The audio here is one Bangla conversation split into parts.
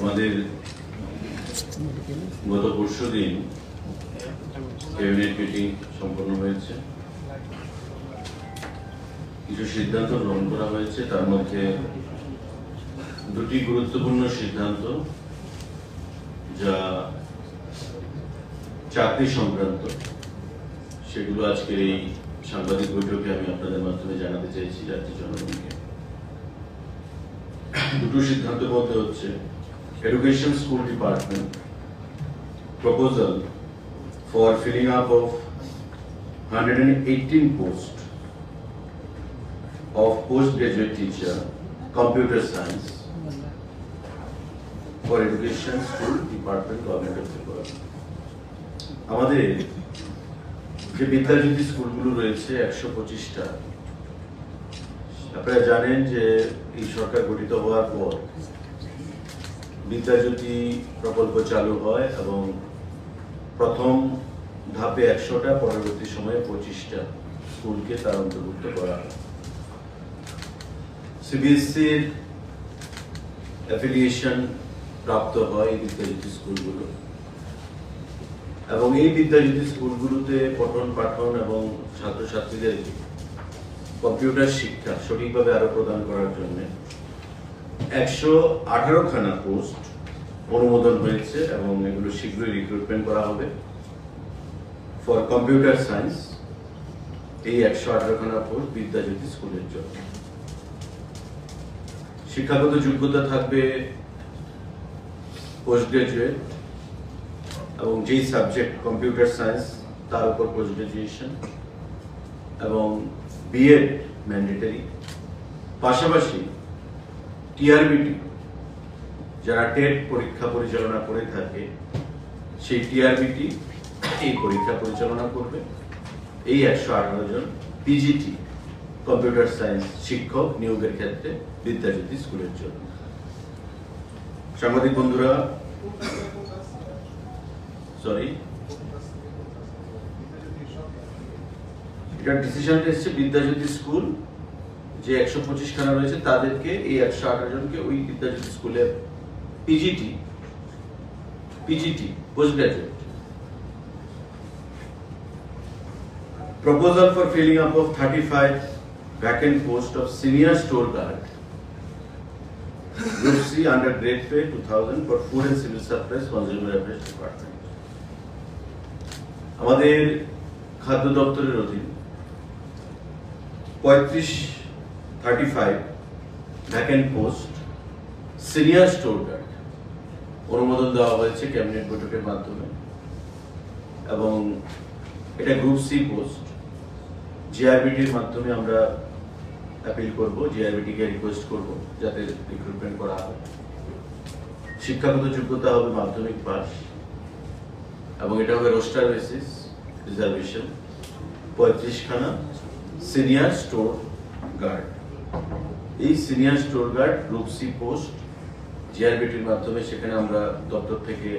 আমাদের গত পরশুদিন ক্যাবিনেট মিটিং সম্পন্ন হয়েছে, কিছু সিদ্ধান্ত গ্রহণ করা হয়েছে। তার মধ্যে দুটি গুরুত্বপূর্ণ সিদ্ধান্ত যা চাকরি সংক্রান্ত, সেগুলো আজকের এই সাংবাদিক বৈঠকে আমি আপনাদের মাধ্যমে জানাতে চাইছি রাজ্যের জনগণকে। দুটো সিদ্ধান্তের মধ্যে হচ্ছে education school department proposal for filling up of 118 post of postgraduate teacher computer science for education school department government of Tripura। আমাদের যে বিদ্যাজ্যোতি স্কুলগুলো রয়েছে 125টা, আপনারা জানেন যে এই সরকার গঠিত হওয়ার পর বিদ্যাজ্যোতি প্রকল্প চালু হয় এবং প্রথম ধাপে 100টা, পরবর্তী সময়ে 25টা স্কুলকে তার অন্তর্ভুক্ত করা হয়। সিবিএসসির অ্যাফিলিয়েশন প্রাপ্ত হয় এই বিদ্যাজ্যোতি স্কুলগুলো, এবং এই বিদ্যাজ্যোতি স্কুলগুলোতে পঠন পাঠন এবং ছাত্রছাত্রীদের কম্পিউটার শিক্ষা সঠিকভাবে আরো প্রদান করার জন্য 118খানা পোস্ট অনুমোদন হয়েছে এবং এগুলো শীঘ্রই রিক্রুটমেন্ট করা হবে ফর কম্পিউটার সায়েন্স। এই 118খানা পোস্ট বিদ্যাজ্যোতি স্কুলের জন্য। শিক্ষাগত যোগ্যতা থাকবে পোস্ট গ্রাজুয়েট, এবং যেই সাবজেক্ট কম্পিউটার সায়েন্স তার উপর পোস্ট গ্রাজুয়েশন, এবং বিএড ম্যান্ডেটরি। পাশাপাশি টিআরবিটি যারা টেট পরীক্ষা পরিচালনা করে থাকে, সেই টিআরবিটি এই পরীক্ষা পরিচালনা করবে এই 118 জন পিজিটি কম্পিউটার সায়েন্স শিক্ষক নিয়োগের ক্ষেত্রে বিদ্যাজ্যোতি স্কুলের জন্য। সাংবাদিক বন্ধুরা, এটা ডিসিশনটা এসেছে বিদ্যাজ্যোতি স্কুল যে 125খানা রয়েছে তাদেরকে, এই 118 জনকে ওই বিদ্যাজ্যোতি স্কুলের PGT post graduate. Proposal for filling up of 35 vacant post of senior store guard, Group C under grade pay 2000 for food and civil supplies consumer affairs department। আমাদের খাদ্য দপ্তরের অধীন 35 vacant post senior store guard অনুমোদন দেওয়া হয়েছে ক্যাবিনেট বৈঠকের মাধ্যমে, এবং এটা গ্রুপ সি পোস্ট। জিআরবিটির মাধ্যমে আমরা অ্যাপিল করব, জিআরবিটিকে রিকোয়েস্ট করব যাতে রিক্রুটমেন্ট করা হয়। শিক্ষাগত যোগ্যতা হবে মাধ্যমিক পাস, এবং এটা হবে রোস্টার বেসিস রিজার্ভেশন। 35খানা সিনিয়র স্টোর গার্ড, এই senior store guard group C post জিআরবিটির মাধ্যমে সেখানে আমরা দপ্তর থেকে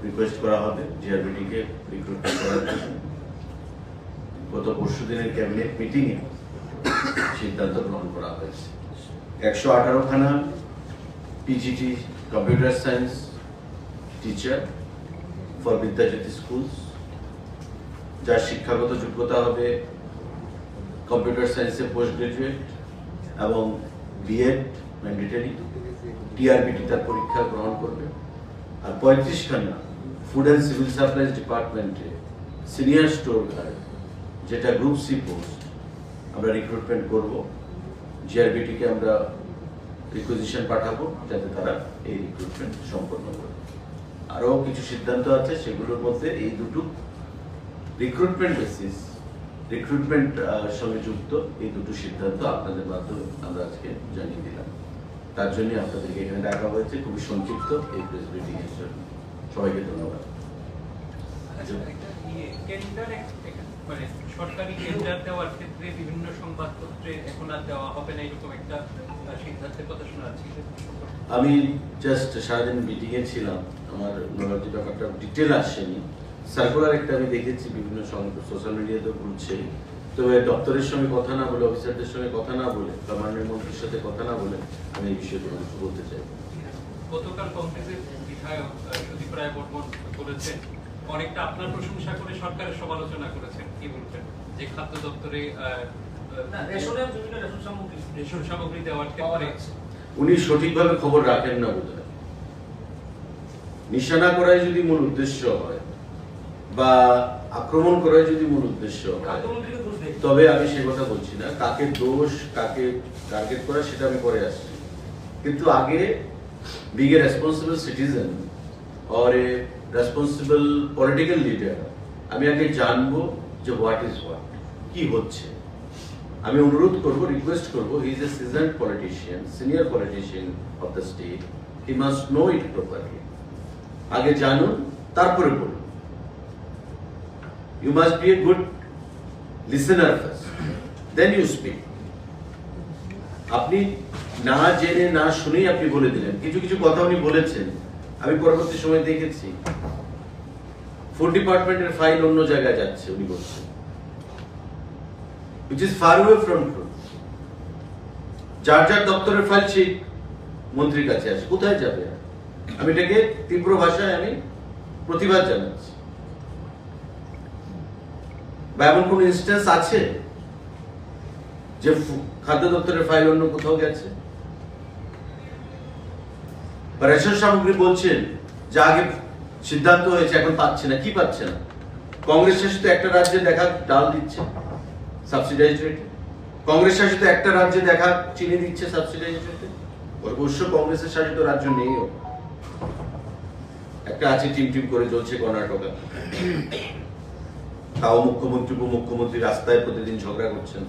রিকোয়েস্ট করা হবে জিআরবিটিকে রিক্রুটমেন্ট করার জন্য। গত পরশুদিনের ক্যাবিনেট মিটিংয়ে সিদ্ধান্ত গ্রহণ করা হয়েছে 118খানা PGT computer science teacher for Vidyajyoti schools, যার শিক্ষাগত যোগ্যতা হবে কম্পিউটার সায়েন্সে পোস্ট গ্রাজুয়েট এবং বিএড ম্যান্ডেটরি। টিআরবিটি তার পরীক্ষা গ্রহণ করবে। আর 35খানা ফুড অ্যান্ড সিভিল সাপ্লাইজ ডিপার্টমেন্টে সিনিয়র স্টোর গার্ড, যেটা গ্রুপ সি পোস্ট, আমরা রিক্রুটমেন্ট করব। জিআরবিটিকে আমরা রিকুইজিশন পাঠাবো যাতে তারা এই রিক্রুটমেন্ট সম্পন্ন করে। আরও কিছু সিদ্ধান্ত আছে, সেগুলোর মধ্যে এই দুটো রিক্রুটমেন্ট বেসিস, রিক্রুটমেন্ট সঙ্গে যুক্ত এই দুটো সিদ্ধান্ত আপনাদের মাধ্যমে আমরা আজকে জানিয়ে দিলাম। তার জন্য আপনাদেরকে এখানে ডাকা হয়েছে খুবই সংক্ষিপ্ত এই প্রেস ব্রিফিং এর জন্য। সবাইকে ধন্যবাদ। মানে সরকারি টেন্ডার দেওয়ার ক্ষেত্রে বিভিন্ন সংবাদপত্রে এখন আর দেওয়া হবে না এরকম একটা সিদ্ধান্তের কথা শোনা যাচ্ছে। আমি জাস্ট সারাদিন মিটিং এ ছিলাম, আমার নলেজের ব্যাপারটা ডিটেল আসেনি। সার্কুলার একটা আমি দেখেছি বিভিন্ন সোশ্যাল মিডিয়াতে ঘুরছে, তবে দপ্তরের সঙ্গে কথা না বলে, অফিসারদের সঙ্গে কথা না বলে, মাননীয় মন্ত্রীর সাথে কথা না বলে আমি এই বিষয়ে কোনো কিছু বলতে চাই। গতকাল কংগ্রেসের বিধায়ক সুদীপ রায় বর্মন বলেছেন, অনেকটা আপনার প্রশংসা করে সরকারের সমালোচনা করেছেন, কি বলবেন যে খাদ্য দপ্তরে রেশন সামগ্রী দেওয়ার ক্ষেত্রে উনি সঠিকভাবে খবর রাখেন না বোধহয়। নিশানা করাই যদি মূল উদ্দেশ্য হয় বা আক্রমণ করাই যদি মূল উদ্দেশ্য হয়, তবে আমি সে কথা বলছি না। কাকে দোষ, কাকে টার্গেট করা সেটা আমি পরে আসছি, কিন্তু আগে being a responsible citizen or a responsible political leader, আমি আগে জানবো যে হোয়াট ইজ হোয়াট, কি হচ্ছে। আমি অনুরোধ করব, রিকোয়েস্ট করব, he is a seasoned politician, senior politician of the state, he must know it properly. আগে জানুন, তারপরে বলুন। You must be a good listener first, then you speak. আপনি না জেনে না শুনেই আপনি বলে দিলেন। কিছু কিছু কথা উনি বলেছেন, আমি পরবর্তী সময় দেখেছি ফুড ডিপার্টমেন্টের ফাইল অন্য জায়গায় যাচ্ছে উনি বলছেন, which is far away from truth. যার যার দপ্তরের ফাইল সেই মন্ত্রীর কাছে আসে, কোথায় যাবে? আমি এটাকে তীব্র ভাষায় আমি প্রতিবাদ জানাচ্ছি। বা এমন কোন ইনস্টেন্স আছে যে খাদ্য দপ্তরের ফাইল অন্য কোথাও গেছে? বা রেশন সামগ্রী বলছেন যে আগে সিদ্ধান্ত হয়েছে, এখন পাচ্ছে না। কি পাচ্ছে না? কংগ্রেস শাসিত একটা রাজ্যে দেখা ডাল দিচ্ছে সাবসিডাইজ রেটে, কংগ্রেস শাসিত একটা রাজ্যে দেখা চিনি দিচ্ছে সাবসিডাইজ রেটে। অবশ্য কংগ্রেসের শাসিত রাজ্য নেইও, একটা আছে টিম টিম করে চলছে কর্ণাটকা, তাও মুখ্যমন্ত্রী উপমুখ্যমন্ত্রী রাস্তায় প্রতিদিন ঝগড়া করছেন।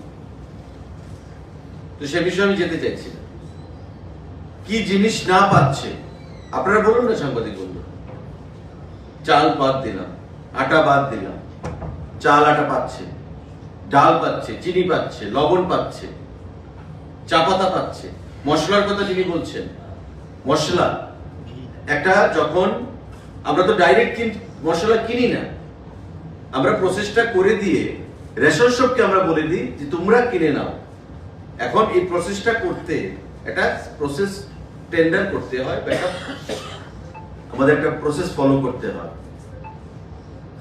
তো সে বিষয়ে আমি যেতে চাইছি না। কি জিনিস না পাচ্ছে আপনারা বলুন না সাংবাদিক বন্ধু। চাল বাদ দিলাম, আটা বাদ দিলাম, চাল আটা পাচ্ছে, ডাল পাচ্ছে, চিনি পাচ্ছে, লবণ পাচ্ছে, চা পাতা পাচ্ছে। মশলার কথা যিনি বলছেন, মশলা একটা, যখন আমরা তো ডাইরেক্ট মশলা কিনি না, আমরা প্রসেসটা করে দিয়ে রেশন শপকে আমরা বলে দিই যে তোমরা কিনে নাও। এখন এই প্রসেসটা করতে একটা প্রসেস টেন্ডার করতে হয়, আমাদের একটা প্রসেস ফলো করতে হয়।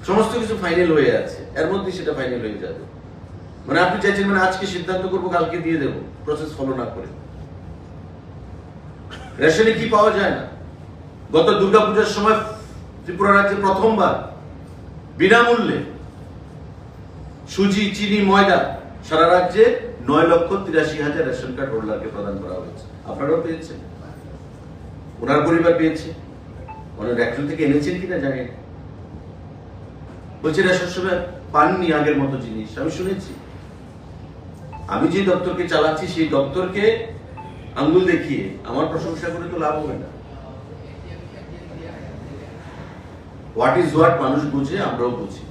সমস্ত কিছু ফাইনাল হয়ে আছে, এর মধ্যে সেটা ফাইনাল হয়ে যাবে। মানে আপনি চাইছেন মানে আজকে সিদ্ধান্ত করবো, কালকে দিয়ে দেবো, প্রসেস ফলো না করে। রেশনে কি পাওয়া যায় না? গত দুর্গাপূজার সময় ত্রিপুরা রাজ্যে প্রথমবার বিনামূল্যে সুজি, চিনি, ময়দা সারা রাজ্যে 9,83,000 রেশন কার্ড হোল্ডারকে প্রদান করা হয়েছে। আপনারাও পেয়েছেন, ওনার পরিবার পেয়েছে, ওনার রেশন থেকে এনেছেন কিনা জানি না। বলছি রেশন সময় পাননি আগের মতো জিনিস, আমি শুনেছি। আমি যে দপ্তরকে চালাচ্ছি সেই দপ্তরকে আঙ্গুল দেখিয়ে আমার প্রশংসা করে তো লাভ হবে না। হোয়াট ইজ হোয়াট মানুষ বুঝে, আমরাও বুঝি।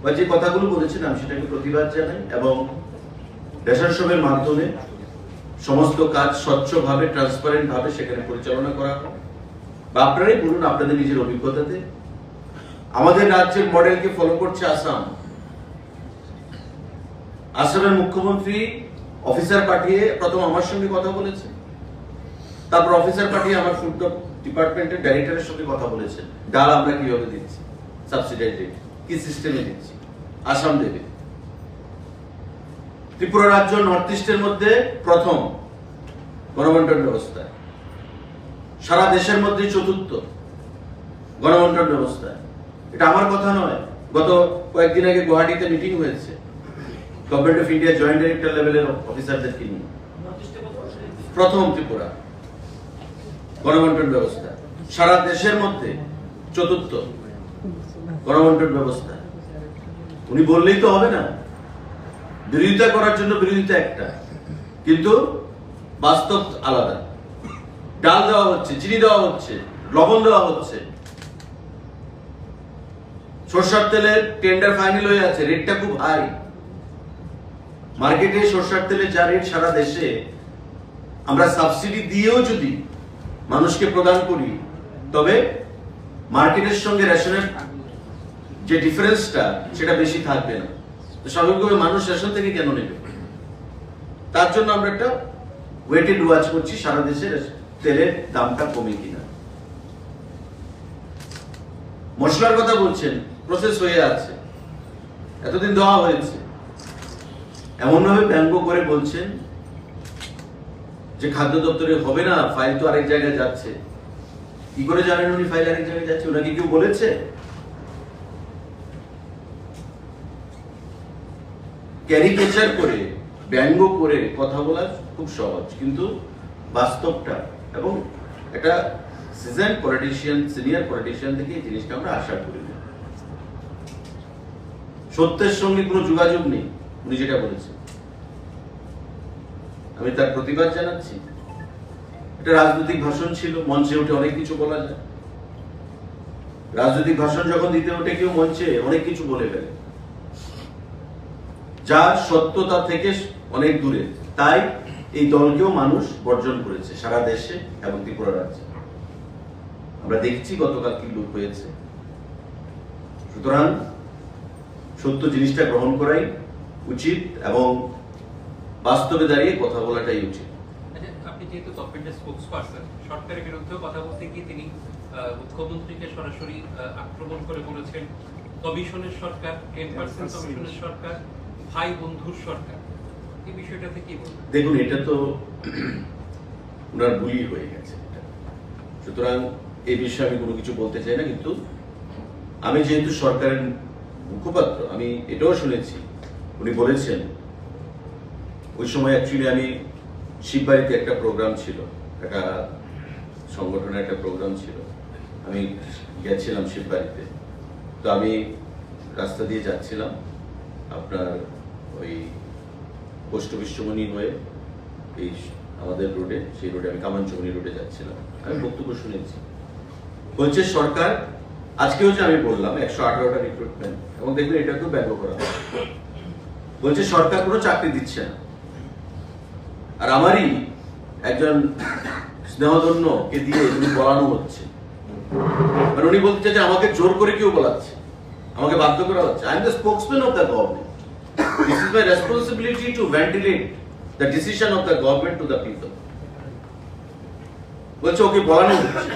বা যে কথাগুলো বলেছেন আমি সেটাকে প্রতিবাদ জানাই, এবং রেশন শপের মাধ্যমে সমস্ত কাজ স্বচ্ছভাবে, ট্রান্সপারেন্ট ভাবে সেখানে পরিচালনা করা হয়। বা আপনারাই বলুন আপনাদের নিজের অভিজ্ঞতাতে। আমাদের রাজ্যের মডেলকে ফলো করছে আসাম। আসামের মুখ্যমন্ত্রী অফিসার পাঠিয়ে প্রথম আমার সঙ্গে কথা বলেছে, তারপর অফিসার পাঠিয়ে আমার ফুড ডিপার্টমেন্টের ডাইরেক্টরের সঙ্গে কথা বলেছেন, ডাল আমরা কিভাবে দিচ্ছি, সাবসিডাইজ রেট কি সিস্টেমে দিচ্ছি, আসাম দেবে। ত্রিপুরা রাজ্য নর্থ ইস্টের মধ্যে প্রথম গণবন্টন ব্যবস্থায়, সারা দেশের মধ্যে চতুর্থ গণবন্টন ব্যবস্থায়। এটা আমার কথা নয়, গত কয়েকদিন আগে গুয়াহাটিতে মিটিং হয়েছে government of India joint director লেভেলের অফিসারদেরকে নিয়ে। প্রথম ত্রিপুরা গণবন্টন ব্যবস্থা, সারা দেশের মধ্যে চতুর্থ গণবন্টন ব্যবস্থা। উনি বললেই তো হবে না, বিরোধিতা করার জন্য বিরোধিতা একটা, কিন্তু বাস্তব আলাদা। ডাল দেওয়া হচ্ছে, চিনি দেওয়া হচ্ছে, লবণ দেওয়া হচ্ছে, সরষের তেলের টেন্ডার ফাইনাল হয়ে আছে, রেটটা খুব হাই। মার্কেটে সরষের তেলের যা রেট সারা দেশে, আমরা সাবসিডি দিয়েও যদি মানুষকে প্রদান করি, তবে মার্কেটের সঙ্গে রেশনের যে ডিফারেন্সটা সেটা বেশি থাকবে না। তো স্বাভাবিকভাবে মানুষ রেশন থেকে কেন নেবে? তার জন্য আমরা একটা ওয়েটেড ওয়াচ করছি সারা দেশে তেলের দামটা কমে কিনা। মশলার কথা বলছেন, প্রসেস হয়ে আছে, এতদিন দেওয়া হয়েছে, এমন ভাবে ব্যঙ্গ করে বলছেন যে খাদ্য দপ্তরে হবে না, ফাইল তো আরেক জায়গায় যাচ্ছে। কি করে জানেন উনি ফাইল আরেক জায়গায় যাচ্ছে? ওনাকে কেউ বলেছে? ক্যারিকেচার করে, ব্যঙ্গ করে কথা বলা খুব সহজ, কিন্তু বাস্তবটা এবং একটা সিজন পলিটিশিয়ান, সিনিয়র পলিটিশিয়ান থেকে এই জিনিসটা আমরা আশা করি না। সত্যের সঙ্গে কোনো যোগাযোগ নেই উনি যেটা বলেছেন। আমি তার প্রতিবাদ জানাচ্ছি। এটা রাজনৈতিক ভাষণ ছিল, মঞ্চে উঠে অনেক কিছু বলা যায়। রাজনৈতিক ভাষণ যখন দিতে ওঠে কেউ মঞ্চে অনেক কিছু বলে ফেলে, যা সত্যতা থেকে অনেক দূরে। তাই এই দলকেও মানুষ বর্জন করেছে সারা দেশে এবং ত্রিপুরা রাজ্যে। আমরা দেখছি গতকাল কি লুট হয়েছে। সুতরাং সত্য জিনিসটা গ্রহণ করাই উচিত এবং বাস্তবে দাঁড়িয়ে কথা বলাটাই উচিত। আপনি যেহেতু গভর্নমেন্টের স্পোকসপারসন, সরকারের বিরুদ্ধে কথা বলতে গিয়ে তিনি মুখ্যমন্ত্রীকে সরাসরি আক্রমণ করে বলেছেন কমিশনের সরকার, 10% কমিশনের সরকার, ভাই বন্ধুর সরকার। এই বিষয়টাতে কি বলবেন? দেখুন, এটা তো ওনার ভুলই হয়ে গেছে। সুতরাং এই বিষয়ে আমি কোনো কিছু বলতে চাই না, কিন্তু আমি যেহেতু সরকারের মুখপাত্র, আমি এটাও শুনেছি উনি বলেছেন, ওই সময় অ্যাকচুয়ালি আমি শিববাড়িতে একটা প্রোগ্রাম ছিল, একটা সংগঠনের একটা প্রোগ্রাম ছিল, আমি গেছিলাম শিববাড়িতে। তো আমি রাস্তা দিয়ে যাচ্ছিলাম আপনার ওই পোস্ট বিশ্বমণি হয়ে এই আমাদের রোডে, সেই রোডে আমি কামানচমনি রোডে যাচ্ছিলাম। আমি বক্তব্য শুনেছি, বলছে সরকার আজকে হচ্ছে, আমি বললাম 118টা রিক্রুটমেন্ট, এবং দেখবেন এটাকেও ব্যঙ্গ করা হয়। বলছে সরকার কোনো চাকরি দিচ্ছে না, আর আমারই একজন স্নেহধন্যকে দিয়ে উনি বলানো হচ্ছে। মানে উনি বলতে যে আমাকে জোর করে কেউ বলাচ্ছে, আমাকে বাধ্য করা হচ্ছে। I am the spokesman of the government. This is my responsibility to ventilate the decision of the government to the people. বলছে ওকে বলানো হচ্ছে,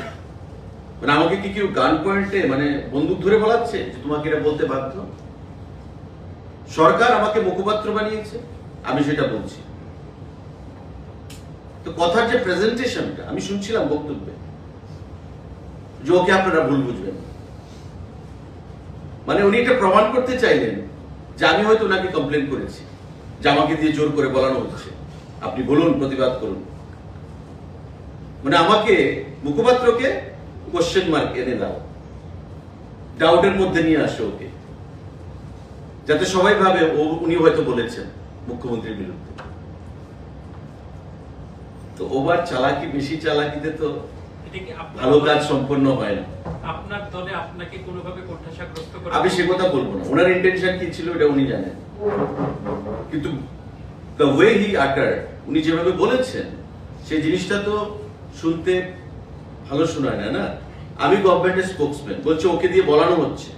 মানে আমাকে কি কেউ গান পয়েন্টে মানে বন্দুক ধরে বলাচ্ছে যে তোমাকে এটা বলতে বাধ্য? সরকার আমাকে মুখপাত্র বানিয়েছে, আমি সেটা বলছি। তো কথার যে প্রেজেন্টেশনটা আমি শুনছিলাম বক্তব্যে, যে ওকে আপনারা ভুল বুঝবেন, মানে উনি এটা প্রমাণ করতে চাইলেন যে আমি হয়তো ওনাকে কমপ্লেন করেছি, যে আমাকে দিয়ে জোর করে বলানো হচ্ছে, আপনি বলুন, প্রতিবাদ করুন। মানে আমাকে মুখপাত্রকে কোশ্চেন মার্ক এনে দাও, ডাউটের মধ্যে নিয়ে আসে ওকে, যাতে সবাই ভাবে উনি হয়তো বলেছেন মুখ্যমন্ত্রীর বিরুদ্ধে। তো ওভার চালাকি, বেশি চালাকিতে তো ভালো কাজ সম্পন্ন হয় না। আপনার দলে আপনাকে কোনোভাবে কোণঠাসাগ্রস্ত করে? আমি সে কথা বলবো না, ওনার ইন্টেনশন কি ছিল এটা উনি জানেন, কিন্তু দ্য ওয়ে হি আটার, উনি যেভাবে বলেছেন সেই জিনিসটা তো শুনতে ভালো শোনায় না। না, আমি গভর্নমেন্টের স্পোকসম্যান, বলছে ওকে দিয়ে বলানো হচ্ছে,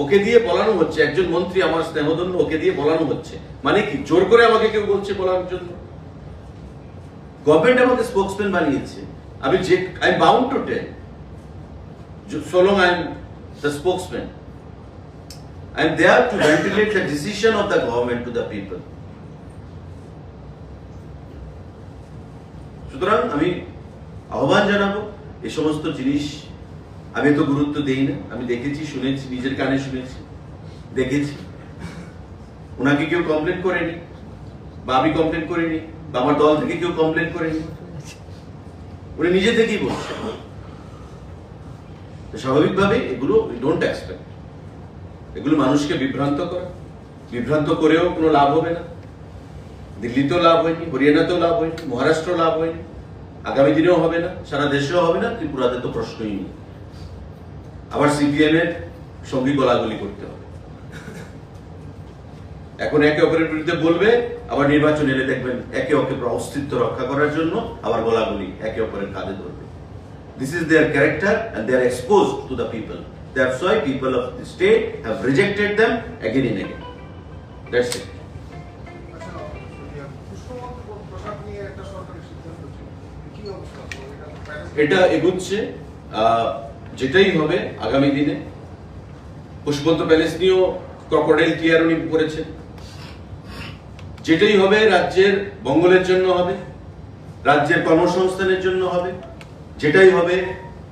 ওকে দিয়ে বলানো হচ্ছে, একজন মন্ত্রী আমার স্নেহধন্য, ওকে দিয়ে বলানো হচ্ছে। মানে কি জোর করে আমাকে কেউ বলছে বলার জন্য? গভর্নমেন্ট আমাকে স্পোকসম্যান বানিয়েছে, আমি যে I am bound to tell, so long I am the spokesman, I am there to ventilate the decision of the government to the people. সুতরাং আমি আহ্বান জানাবো, এই সমস্ত জিনিস আমি তো গুরুত্ব দেই না। আমি দেখেছি, শুনেছি, নিজের কানে শুনেছি, দেখেছি। ওনাকে কেউ কমপ্লেন করেনি, বা আমি কমপ্লেন করিনি, বা আমার দল থেকে কেউ কমপ্লেন করেনি, উনি নিজে থেকেই বলছেন। স্বাভাবিকভাবে এগুলো উই ডোন্ট এক্সপেক্ট, এগুলো মানুষকে বিভ্রান্ত করে, বিভ্রান্ত করেও কোনো লাভ হবে না। দিল্লিতেও লাভ হয়নি, হরিয়ানাতেও লাভ হয়নি, মহারাষ্ট্র লাভ হয়নি, আগামী দিনেও হবে না, সারা দেশেও হবে না, ত্রিপুরাতে তো প্রশ্নই নেই। আবার সিপিএম এর সঙ্গী গলাগলি করতে হবে। এখন একে অপরের বিরুদ্ধে বলবে, আবার নির্বাচন এলে দেখবেন একে অপরের অস্তিত্ব রক্ষা করার জন্য আবার গলাগলি একে অপরের কাঁধে ধরবে। This is their character and they are exposed to the people. That's why people of the state have rejected them again and again. That's it. এটা এগুচ্ছে, যেটাই হবে আগামী দিনে। পুষ্পবন্ত প্যালেস নিয়েও ক্রোকোডাইল টিয়ার উনি করেছেন। যেটাই হবে রাজ্যের মঙ্গলের জন্য হবে, রাজ্যের কর্মসংস্থানের জন্য হবে, যেটাই হবে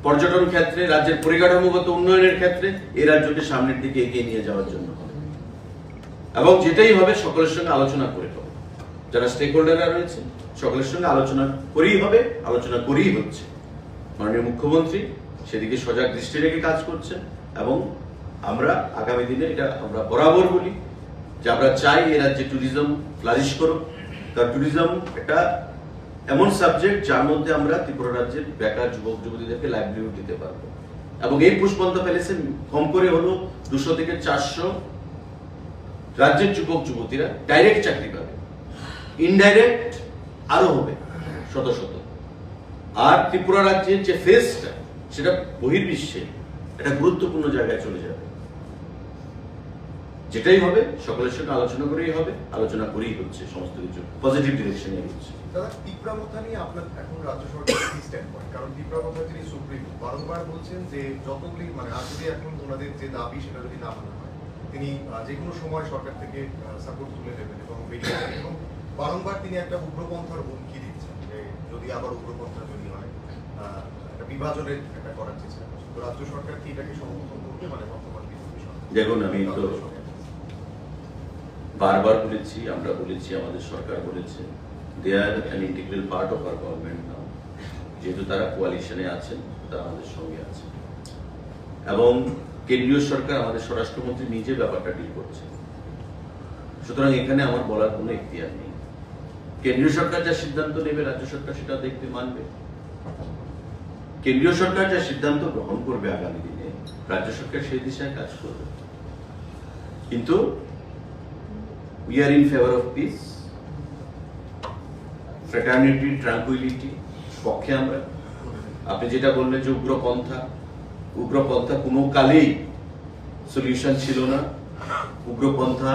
পর্যটন ক্ষেত্রে, রাজ্যের পরিকাঠামোগত উন্নয়নের ক্ষেত্রে এই রাজ্যকে সামনের দিকে এগিয়ে নিয়ে যাওয়ার জন্য হবে। এবং যেটাই হবে সকলের সঙ্গে আলোচনা করে হবে। যারা স্টেক হোল্ডাররা রয়েছে সকলের সঙ্গে আলোচনা করেই হবে, আলোচনা করেই হচ্ছে। মাননীয় মুখ্যমন্ত্রী সেদিকে সজাগ দৃষ্টি রেখে কাজ করছেন এবং আমরা আগামী দিনে এটা আমরা বরাবর বলি যে আমরা চাই এই রাজ্যে ট্যুরিজম ফ্লারিশ করুক। কারণ ট্যুরিজম এটা এমন সাবজেক্ট যার মধ্যে আমরা ত্রিপুরা রাজ্যের বেকার যুবক যুবতীদেরকে লাইভলিহুড দিতে পারবো। এবং এই পুষ্পবন্ত প্যালেসে কম করে হলো 200 থেকে 400 রাজ্যের যুবক যুবতীরা ডাইরেক্ট চাকরি পাবে, ইনডাইরেক্ট আরো হবে শত শত। আর ত্রিপুরা রাজ্যের যে ফেসটা সেটা বহির্বিশ্বে একটা গুরুত্বপূর্ণ জায়গায় চলে যাবে। যেটাই হবে সকলের সঙ্গে আলোচনা করেই হবে, আলোচনা করেই হচ্ছে, সমস্ত কিছু পজিটিভ ডিরেকশনে হচ্ছে। দাদা, টিপ্রা মোথা নিয়ে আপনার এখন রাজ্য সরকারের কি স্ট্যান্ড পয়েন্ট? কারণ টিপ্রা মোথা যিনি সুপ্রিম বারংবার বলছেন যে যতগুলি আর যদি এখন ওনাদের যে দাবি সেটা যদি না মানা হয় তিনি যে কোনো সময় সরকার থেকে সাপোর্ট তুলে নেবেন এবং বেরিয়ে যাবেন। এবং বারংবার তিনি একটা উগ্রপন্থার হুমকি দিচ্ছেন যে যদি আবার উগ্রপন্থা যদি হয় একটা বিভাজনের একটা করার চেষ্টা করছে। তো রাজ্য সরকার কি এটাকে সমর্থন করবে? বর্তমান দেখুন, আমি তো বারবার বলেছি, আমরা বলেছি, আমাদের সরকার বলেছে, they are an integral part of our government now. যেহেতু তারা কোয়ালিশনে আছেন, তারা আমাদের সঙ্গে আছে এবং কেন্দ্রীয় সরকার আমাদের স্বরাষ্ট্রমন্ত্রী নিজে ব্যাপারটা ডিল করছে। সুতরাং এখানে আমার বলার কোনো এখতিয়ার নেই। কেন্দ্রীয় সরকার যা সিদ্ধান্ত নেবে রাজ্য সরকার সেটা দেখতে মানবে। কেন্দ্রীয় সরকার যা সিদ্ধান্ত গ্রহণ করবে আগামী দিনে রাজ্য সরকার সেই দিশায় কাজ করবে। কিন্তু we are in favor of peace, fraternity, tranquility পক্ষে আমরা। আপনি যেটা বললেন যে উগ্রপন্থা কোনো কালেই সলিউশন ছিল না। উগ্রপন্থা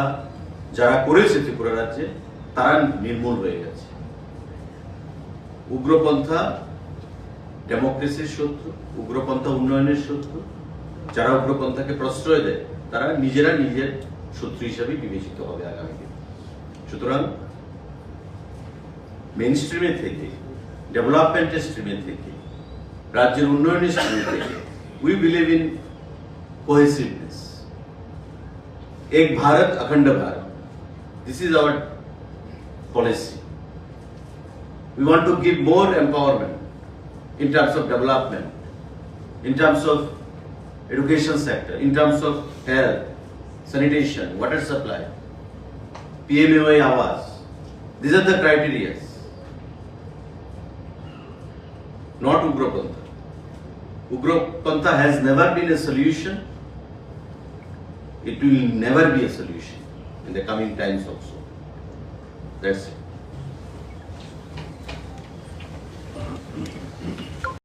যারা করেছে ত্রিপুরা রাজ্যে তারা নির্মূল হয়ে গেছে। উগ্রপন্থা ডেমোক্রেসির শত্রু, উগ্রপন্থা উন্নয়নের শত্রু। যারা উগ্রপন্থাকে প্রশ্রয় দেয় তারা নিজেরা নিজের শত্রু হিসাবে বিবেচিত হবে আগামী দিনে। সুতরাং মেইন স্ট্রিমে থেকে, ডেভেলপমেন্টের স্ট্রিমে থেকে, রাজ্যের উন্নয়নের স্ট্রিমে থেকে উই বিলিভ ইন কোহেসিভনেস। এক ভারত অখণ্ড Bharat, this is our policy. We want to give more empowerment in terms of development, in terms of education sector, in terms of health, sanitation, water supply, PMAY Awas. These are the criteria. Not Ugrapantha. Ugrapantha has never been a solution. It will never be a solution in the coming times also. That's it.